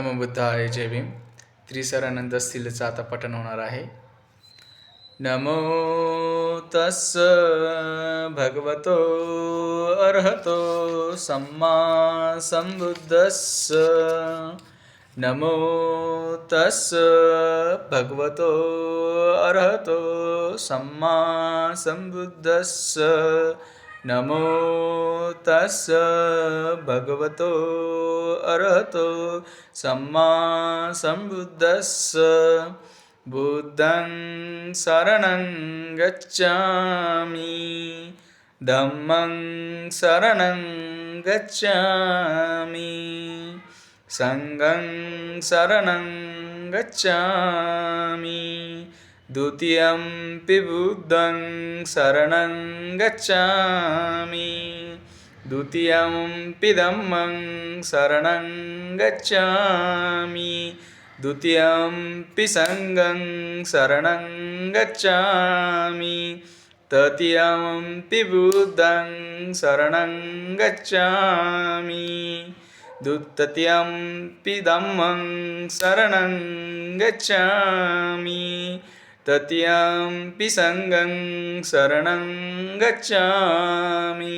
नमो बुद्धाय जय भीम. त्रिसरानंद स्थिलचं आता पठण होणार आहे. नमो तस्स भगवतो अर्हतो सम्मा संबुद्धस्स. नमो तस्स भगवतो अर्हतो सम्मा संबुद्धस्स. नमो तस्स भगवतो अर्हतो सम्मा संबुद्धस्स. बुद्धं शरणं गच्छामि, धम्मं शरणं गच्छामि, संघं शरणं गच्छामि. द्वितीयंपि बुद्धं शरणं गच्छामि, द्वितीयंपि धम्मं शरणं गच्छामि, द्वितीयंपि संघं शरणं गच्छामि, तृतीयंपि बुद्धं शरणं गच्छामि, तृतीयंपि धम्मं शरणं गच्छामि, तृतीयंपि संघं शरणं गच्छामि.